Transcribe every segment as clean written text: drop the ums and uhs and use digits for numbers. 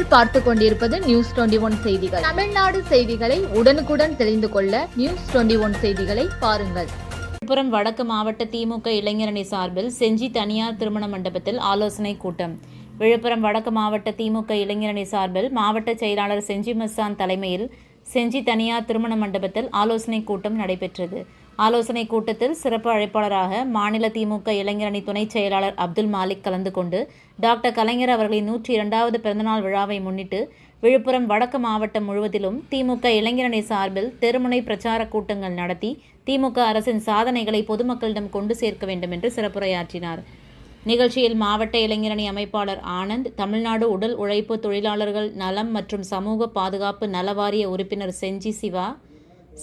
நீங்கள் பார்த்து கொண்டிருப்பது நியூஸ் 21 செய்திகள். தமிழ்நாடு செய்திகளை உடனுக்குடன் தெரிந்து கொள்ள நியூஸ் 21 செய்திகளை பாருங்கள். விழுப்புரம் வடக்கு மாவட்ட திமுக இளைஞரணி சார்பில் செஞ்சி தனியார் திருமண மண்டபத்தில் ஆலோசனை கூட்டம். விழுப்புரம் வடக்கு மாவட்ட திமுக இளைஞரணி சார்பில் மாவட்ட செயலாளர் செஞ்சி மஸ்தான் தலைமையில் செஞ்சி தனியார் திருமண மண்டபத்தில் ஆலோசனை கூட்டம் நடைபெற்றது. ஆலோசனை கூட்டத்தில் சிறப்பு அழைப்பாளராக மாநில திமுக இளைஞரணி துணை செயலாளர் அப்துல் மாலிக் கலந்து கொண்டு டாக்டர் கலைஞர் அவர்களின் 102வது பிறந்தநாள் விழாவை முன்னிட்டு விழுப்புரம் வடக்கு மாவட்டம் முழுவதிலும் திமுக இளைஞரணி சார்பில் தெருமுனை பிரச்சார கூட்டங்கள் நடத்தி திமுக அரசின் சாதனைகளை பொதுமக்களிடம் கொண்டு சேர்க்க வேண்டும் என்று சிறப்புரையாற்றினார். நிகழ்ச்சியில் மாவட்ட இளைஞரணி அமைப்பாளர் ஆனந்த், தமிழ்நாடு உடல் உழைப்பு தொழிலாளர்கள் நலம் மற்றும் சமூக பாதுகாப்பு நலவாரிய உறுப்பினர் செஞ்சி சிவா,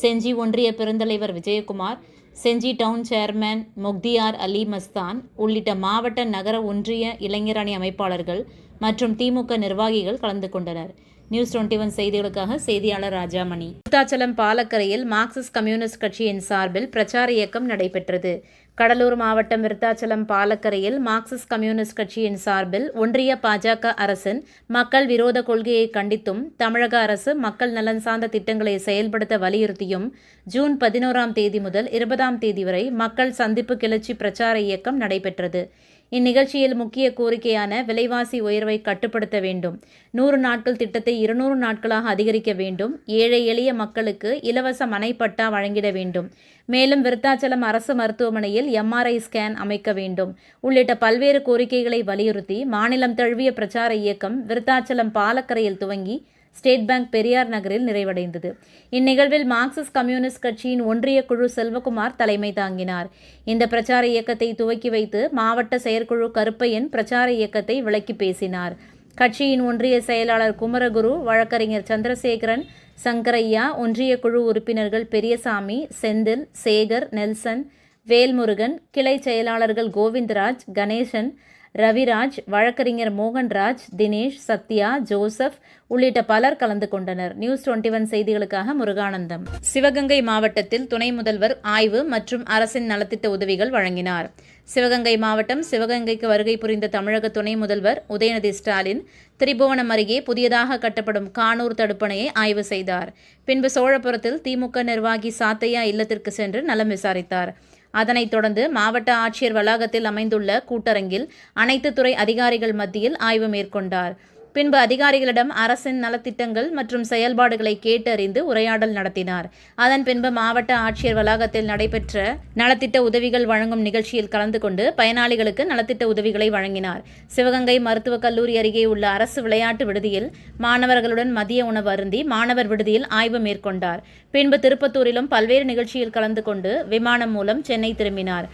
செஞ்சி ஒன்றிய பெருந்தலைவர் விஜயகுமார், செஞ்சி டவுன் சேர்மன் முக்தியார் அலி மஸ்தான் உள்ளிட்ட மாவட்ட நகர ஒன்றிய இளைஞரணி அமைப்பாளர்கள் மற்றும் திமுக நிர்வாகிகள் கலந்து கொண்டனர். நியூஸ் 21 செய்திகளுக்காக செய்தியாளர் ராஜாமணி. விருத்தாச்சலம் பாலக்கரையில் மார்க்சிஸ்ட் கம்யூனிஸ்ட் கட்சியின் சார்பில் பிரச்சார இயக்கம் நடைபெற்றது. கடலூர் மாவட்டம் விருத்தாச்சலம் பாலக்கரையில் மார்க்சிஸ்ட் கம்யூனிஸ்ட் கட்சியின் சார்பில் ஒன்றிய பாஜக அரசின் மக்கள் விரோத கொள்கையை கண்டித்தும் தமிழக அரசு மக்கள் நலன் சார்ந்த திட்டங்களை செயல்படுத்த வலியுறுத்தியும் ஜூன் 11ஆம் தேதி முதல் 20ஆம் தேதி வரை மக்கள் சந்திப்பு கிளர்ச்சி பிரச்சார இயக்கம் நடைபெற்றது. இந்நிகழ்ச்சியில் முக்கிய கோரிக்கையான விலைவாசி உயர்வை கட்டுப்படுத்த வேண்டும், 100 நாட்கள் திட்டத்தை 200 நாட்களாக அதிகரிக்க வேண்டும், ஏழை எளிய மக்களுக்கு இலவச மனைப்பட்டா வழங்கிட வேண்டும், மேலும் விருத்தாச்சலம் அரசு மருத்துவமனையில் MRI ஸ்கேன் அமைக்க வேண்டும் உள்ளிட்ட பல்வேறு கோரிக்கைகளை வலியுறுத்தி மாநிலம் தழுவிய பிரச்சார இயக்கம் விருத்தாச்சலம் பாலக்கரையில் துவங்கி ஸ்டேட் பேங்க் பெரியார் நகரில் நிறைவடைந்தது. இந்நிகழ்வில் மார்க்சிஸ்ட் கம்யூனிஸ்ட் கட்சியின் ஒன்றிய குழு செல்வகுமார் தலைமை தாங்கினார். இந்த பிரச்சார இயக்கத்தை துவக்கி வைத்து மாவட்ட செயற்குழு கருப்பையன் பிரச்சார இயக்கத்தை விளக்கி பேசினார். கட்சியின் ஒன்றிய செயலாளர் குமரகுரு, வழக்கறிஞர் சந்திரசேகரன், சங்கரையா, ஒன்றிய குழு உறுப்பினர்கள் பெரியசாமி, செந்தில், சேகர், நெல்சன், வேல்முருகன், கிளை செயலாளர்கள் கோவிந்தராஜ், கணேசன், ரவிராஜ், வழக்கறிஞர் மோகன்ராஜ், தினேஷ், சத்யா, ஜோசப் உள்ளிட்ட பலர் கலந்து கொண்டனர். நியூஸ் 21 செய்திகளுக்காக முருகானந்தம். சிவகங்கை மாவட்டத்தில் துணை முதல்வர் ஆய்வு மற்றும் அரசின் நலத்திட்ட உதவிகள் வழங்கினார். சிவகங்கை மாவட்டம் சிவகங்கைக்கு வருகை புரிந்த தமிழக துணை முதல்வர் உதயநிதி ஸ்டாலின் திரிபுவனம் அருகே புதியதாக கட்டப்படும் கானூர் தடுப்பணையை ஆய்வு செய்தார். பின்பு சோழபுரத்தில் திமுக நிர்வாகி சாத்தையா இல்லத்திற்கு சென்று நலம் விசாரித்தார். அதனைத் தொடர்ந்து மாவட்ட ஆட்சியர் வளாகத்தில் அமைந்துள்ள கூட்டரங்கில் அனைத்து துறை அதிகாரிகள் மத்தியில் ஆய்வு மேற்கொண்டார். பின்பு அதிகாரிகளிடம் அரசின் நலத்திட்டங்கள் மற்றும் செயல்பாடுகளை கேட்டறிந்து உரையாடல் நடத்தினார். அதன் பின்பு மாவட்ட ஆட்சியர் வளாகத்தில் நடைபெற்ற நலத்திட்ட உதவிகள் வழங்கும் நிகழ்ச்சியில் கலந்து கொண்டு பயனாளிகளுக்கு நலத்திட்ட உதவிகளை வழங்கினார். சிவகங்கை மருத்துவக் கல்லூரி அருகே உள்ள அரசு விளையாட்டு விடுதியில் மாணவர்களுடன் மதிய உணவு அருந்தி மாணவர் விடுதியில் ஆய்வு மேற்கொண்டார். பின்பு திருப்பத்தூரிலும் பல்வேறு நிகழ்ச்சியில் கலந்து கொண்டு விமானம் மூலம் சென்னை திரும்பினார்.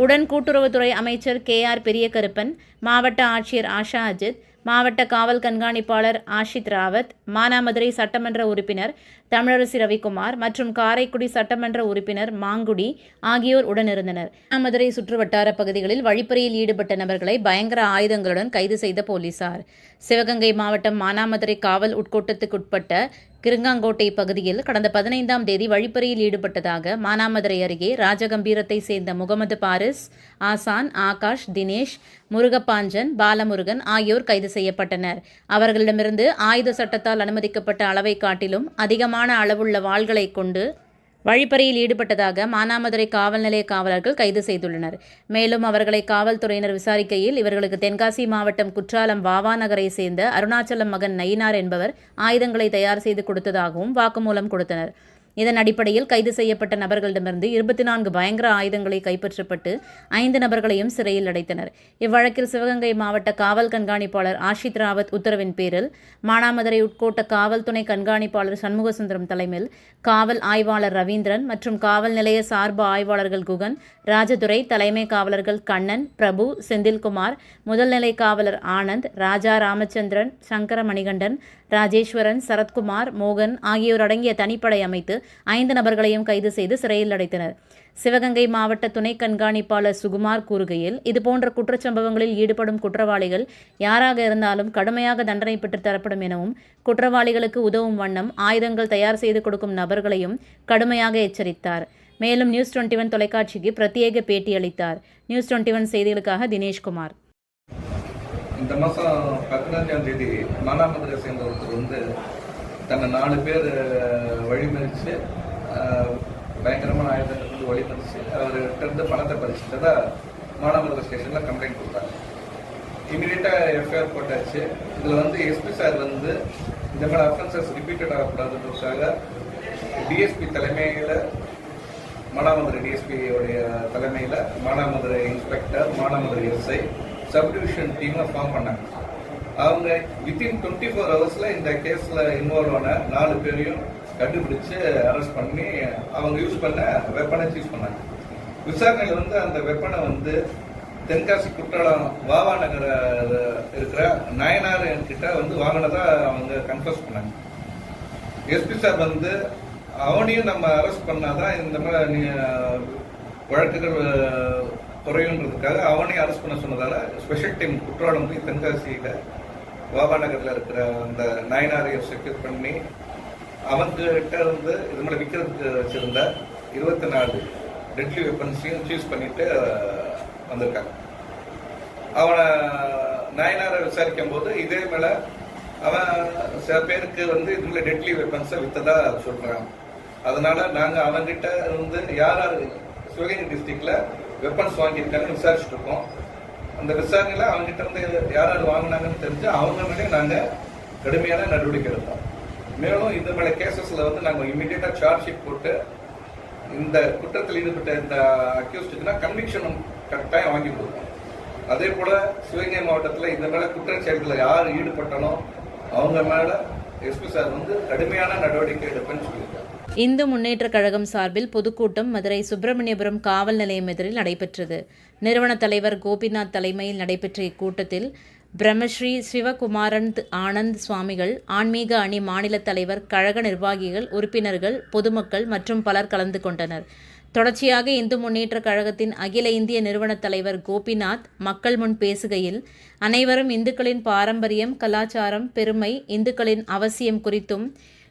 உடன் கூட்டுறவுத்துறை அமைச்சர் KR பெரியகருப்பன், மாவட்ட ஆட்சியர் ஆஷா அஜித், மாவட்ட காவல் கண்காணிப்பாளர் ஆஷித் ராவத், மானாமதுரை சட்டமன்ற உறுப்பினர் தமிழரசி ரவிக்குமார் மற்றும் காரைக்குடி சட்டமன்ற உறுப்பினர் மாங்குடி ஆகியோர் உடனிருந்தனர். மானாமதுரை சுற்றுவட்டார பகுதிகளில் வழிப்பறியில் ஈடுபட்ட நபர்களை பயங்கர ஆயுதங்களுடன் கைது செய்த போலீசார். சிவகங்கை மாவட்டம் மானாமதுரை காவல் உட்கோட்டத்துக்குட்பட்ட கிருங்காங்கோட்டை பகுதியில் கடந்த 15ஆம் தேதி வழிப்பறியில் ஈடுபட்டதாக மானாமதுரை அருகே ராஜகம்பீரத்தை சேர்ந்த முகமது பாரிஸ், ஆசான், ஆகாஷ், தினேஷ், முருகப்பாஞ்சன், பாலமுருகன் ஆகியோர் கைது செய்யப்பட்டனர். அவர்களிடமிருந்து ஆயுத சட்டத்தால் அனுமதிக்கப்பட்ட அளவை காட்டிலும் அதிகமான அளவுள்ள வாள்களை கொண்டு வழிப்பறியில் ஈடுபட்டதாக மானாமதுரை காவல் நிலைய காவலர்கள் கைது செய்துள்ளனர். மேலும் அவர்களை காவல்துறையினர் விசாரிக்கையில் இவர்களுக்கு தென்காசி மாவட்டம் குற்றாலம் வாவா நகரை சேர்ந்த அருணாச்சலம் மகன் நயினார் என்பவர் ஆயுதங்களை தயார் செய்து கொடுத்ததாகவும் வாக்குமூலம் கொடுத்தனர். இதன் அடிப்படையில் கைது செய்யப்பட்ட நபர்களிடமிருந்து 24 பயங்கர ஆயுதங்களை கைப்பற்றப்பட்டு 5 நபர்களையும் சிறையில் அடைத்தனர். இவ்வழக்கில் சிவகங்கை மாவட்ட காவல் கண்காணிப்பாளர் ஆஷித் ராவத் உத்தரவின் பேரில் மானாமதுரை உட்கோட்ட காவல் துணை கண்காணிப்பாளர் சண்முகசுந்தரம் தலைமையில் காவல் ஆய்வாளர் ரவீந்திரன் மற்றும் காவல் நிலைய சார்பு ஆய்வாளர்கள் குகன், ராஜதுரை, தலைமை காவலர்கள் கண்ணன், பிரபு, செந்தில்குமார், முதல்நிலை காவலர் ஆனந்த், ராஜா ராமச்சந்திரன், சங்கர மணிகண்டன், ராஜேஸ்வரன், சரத்குமார், மோகன் ஆகியோர் அடங்கிய தனிப்படை அமைத்து 5 நபர்களையும் கைது செய்து சிறையில் அடைத்தனர். சிவகங்கை மாவட்ட துணை கண்காணிப்பாளர் சுகுமார் கூறுகையில், இதுபோன்ற குற்றச்சம்பவங்களில் ஈடுபடும் குற்றவாளிகள் யாராக இருந்தாலும் கடுமையாக தண்டனை பெற்றுத் தரப்படும் எனவும், குற்றவாளிகளுக்கு உதவும் வண்ணம் ஆயுதங்கள் தயார் செய்து கொடுக்கும் நபர்களையும் கடுமையாக எச்சரித்தார். மேலும் நியூஸ் 21 தொலைக்காட்சிக்கு பிரத்யேக பேட்டி அளித்தார். நியூஸ் 21 செய்திகளுக்காக தினேஷ்குமார். இந்த மாதம் 15ஆம் தேதி மானாமதுரை சேர்ந்த ஒருத்தர் வந்து தன்னை 4 பேர் வழிமறித்து பயங்கரமான ஆயுதங்கள் வந்து வழிமறித்து அவர்கிட்ட பணத்தை பறிச்சுட்டதா மானாமதுரை ஸ்டேஷனில் கம்ப்ளைண்ட் கொடுத்தாங்க. இமீடியட்டாக எஃப்ஐஆர் போட்டாச்சு. இதில் வந்து எஸ்பி சார் வந்து இந்த மாதிரி அஃபென்சஸ் ரிப்பீட்டட் ஆகக்கூடாதுன்றதுக்காக டிஎஸ்பி தலைமையில் மானாமதுரை டிஎஸ்பியோடைய தலைமையில் Manamadurai inspector, Manamadurai SI, subdivision டீமை ஃபார்ம் பண்ணாங்க. அவங்க வித்தின் 24 ஹவர்ஸில் இந்த கேஸில் இன்வால்வ் ஆன 4 பேரையும் கண்டுபிடிச்சு அரெஸ்ட் பண்ணி அவங்க யூஸ் பண்ண வெப்பனை சீஸ் பண்ணாங்க. விசாரணையில் வந்து அந்த வெப்பனை வந்து தென்காசி குற்றாலம் வாவா நகர இருக்கிற நயனார் கிட்ட வந்து வாங்கினதா அவங்க கன்ஃபர்ஸ் பண்ணாங்க. எஸ்பி சார் வந்து அவனையும் நம்ம அரெஸ்ட் பண்ணாதான் இந்த மாதிரி வழக்குகள் குறையுன்றதுக்காக அவனையும் அரெஸ்ட் பண்ண சொன்னதால ஸ்பெஷல் டீம் குற்றாலம் போய் தென்காசியில் வாவா நகரில் இருக்கிற அந்த நயனாரையும் செக்யூர் பண்ணி அவங்ககிட்ட இருந்து இது மாதிரி விற்கிறதுக்கு வச்சிருந்த 24 டெட்லி வெப்பன்ஸையும் சூஸ் பண்ணிட்டு வந்திருக்காங்க. அவனை நயனாரை விசாரிக்கும் போது இதே மேல அவன் சில பேருக்கு வந்து இதுல டெட்லி வெப்பன்ஸை வித்ததா சொல்றாங்க. அதனால நாங்க அவன்கிட்ட இருந்து யார் சிவகங்கை டிஸ்ட்ரிக்ட்ல வெப்பன்ஸ் வாங்கியிருக்காங்கன்னு விசாரிச்சுட்டு இருக்கோம். அந்த விசாரணையில அவங்ககிட்ட இருந்து யார் வாங்கினாங்கன்னு தெரிஞ்சு அவங்க மேலே நாங்க கடுமையான நடவடிக்கை எடுப்போம். மேலும் இந்த மேல கேசஸ்ல வந்து நாங்க இமீடியட்டா சார்ஜ் ஷீட் போட்டு இந்த குற்றத்தில் ஈடுபட்ட இந்த அக்யூஸ்டுக்குனா கன்விக்ஷன் கட்டாயம் வாங்கி கொடுப்போம். அதே போல சிவகங்கை மாவட்டத்தில் இந்த மேல குற்றச்செயல்களில் யார் ஈடுபட்டாலும் அவங்க மேல எஸ்பி சார் வந்து கடுமையான நடவடிக்கை எடுப்பேன்னு சொல்லியிருக்காங்க. இந்து முன்னேற்ற கழகம் சார்பில் பொதுக்கூட்டம் மதுரை சுப்பிரமணியபுரம் காவல் நிலையம் எதிரில் நடைபெற்றது. நிறுவன தலைவர் கோபிநாத் தலைமையில் நடைபெற்ற இக்கூட்டத்தில் பிரம்மஸ்ரீ சிவகுமாரன் ஆனந்த் சுவாமிகள், ஆன்மீக அணி மாநில தலைவர், கழக நிர்வாகிகள், உறுப்பினர்கள், பொதுமக்கள் மற்றும் பலர் கலந்து கொண்டனர். தொடர்ச்சியாக இந்து முன்னேற்ற கழகத்தின் அகில இந்திய நிறுவன தலைவர் கோபிநாத் மக்கள் முன் பேசுகையில், அனைவரும் இந்துக்களின் பாரம்பரியம், கலாச்சாரம், பெருமை, இந்துக்களின் அவசியம் குறித்தும்,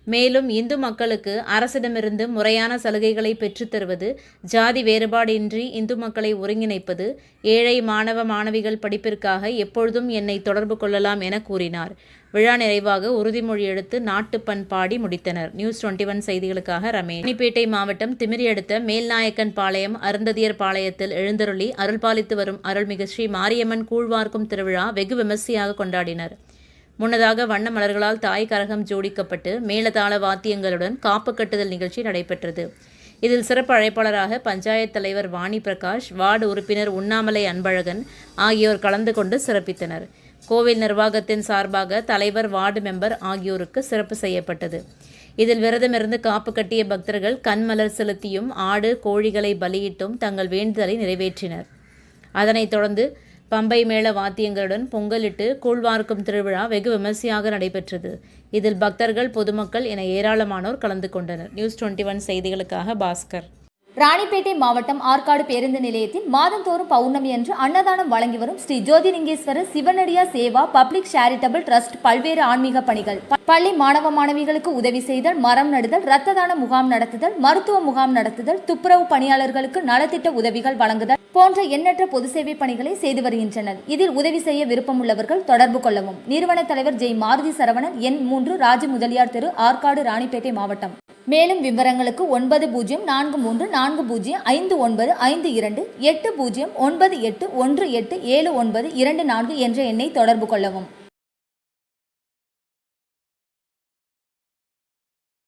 மேலும் இந்து மக்களுக்கு அரசிடமிருந்து முறையான சலுகைகளை பெற்றுத்தருவது, ஜாதி வேறுபாடின்றி இந்து மக்களை ஒருங்கிணைப்பது, ஏழை மாணவ மாணவிகள் படிப்பிற்காக எப்பொழுதும் என்னை தொடர்பு கொள்ளலாம் என கூறினார். விழா நிறைவாக உறுதிமொழி எடுத்து நாட்டுப்பண் பாடி முடித்தனர். நியூஸ் 21 செய்திகளுக்காக ரமேஷ். ராணிப்பேட்டை மாவட்டம் திமிரி அடுத்த மேல்நாயக்கன் பாளையம் அருந்ததியர் பாளையத்தில் எழுந்தருளி அருள்பாலித்து வரும் அருள்மிகு ஸ்ரீ மாரியம்மன் கூழ்வார்க்கும் திருவிழா வெகு விமர்சையாக கொண்டாடினர். முன்னதாக வண்ண மலர்களால் தாய் கரகம் ஜோடிக்கப்பட்டு மேளதாள வாத்தியங்களுடன் காப்பு கட்டுதல் நிகழ்ச்சி நடைபெற்றது. இதில் சிறப்பு அழைப்பாளராக பஞ்சாயத் தலைவர் வாணி பிரகாஷ், வார்டு உறுப்பினர் உண்ணாமலை அன்பழகன் ஆகியோர் கலந்து கொண்டு சிறப்பித்தனர். கோவில் நிர்வாகத்தின் சார்பாக தலைவர், வார்டு மெம்பர் ஆகியோருக்கு சிறப்பு செய்யப்பட்டது. இதில் விரதமிருந்து காப்பு கட்டிய பக்தர்கள் கண்மலர் செலுத்தியும் ஆடு, கோழிகளை பலியிட்டும் தங்கள் வேண்டுதலை நிறைவேற்றினர். அதனைத் தொடர்ந்து பம்பை மேள வாத்தியங்களுடன் பொங்கலிட்டு கூழ்வார்க்கும் திருவிழா வெகு விமர்சையாக நடைபெற்றது. இதில் பக்தர்கள், பொதுமக்கள் என ஏராளமானோர் கலந்து கொண்டனர். நியூஸ் 21 செய்திகளுக்காக பாஸ்கர். ராணிப்பேட்டை மாவட்டம் ஆற்காடு பேருந்து நிலையத்தில் மாதந்தோறும் பௌர்ணமி அன்று அன்னதானம் வழங்கி வரும் Sri Jothilingeswarar சிவனடியா Seva public charitable trust பல்வேறு ஆன்மீக பணிகள், பள்ளி மாணவ மாணவிகளுக்கு உதவி செய்தல், மரம் நடுதல், இரத்த தான முகாம் நடத்துதல், மருத்துவ முகாம் நடத்துதல், துப்புரவு பணியாளர்களுக்கு நலத்திட்ட உதவிகள் வழங்குதல் போன்ற எண்ணற்ற பொது சேவை பணிகளை செய்து வருகின்றனர். இதில் உதவி செய்ய விருப்பமுள்ளவர்கள் தொடர்பு கொள்ளவும். நிறுவன தலைவர் ஜெய் மாருதி சரவணன், எண் 3, ராஜ முதலியார் தெரு, ஆற்காடு, ராணிப்பேட்டை மாவட்டம். மேலும் விவரங்களுக்கு 9040405952 8098187924 என்ற எண்ணை தொடர்பு கொள்ளவும்.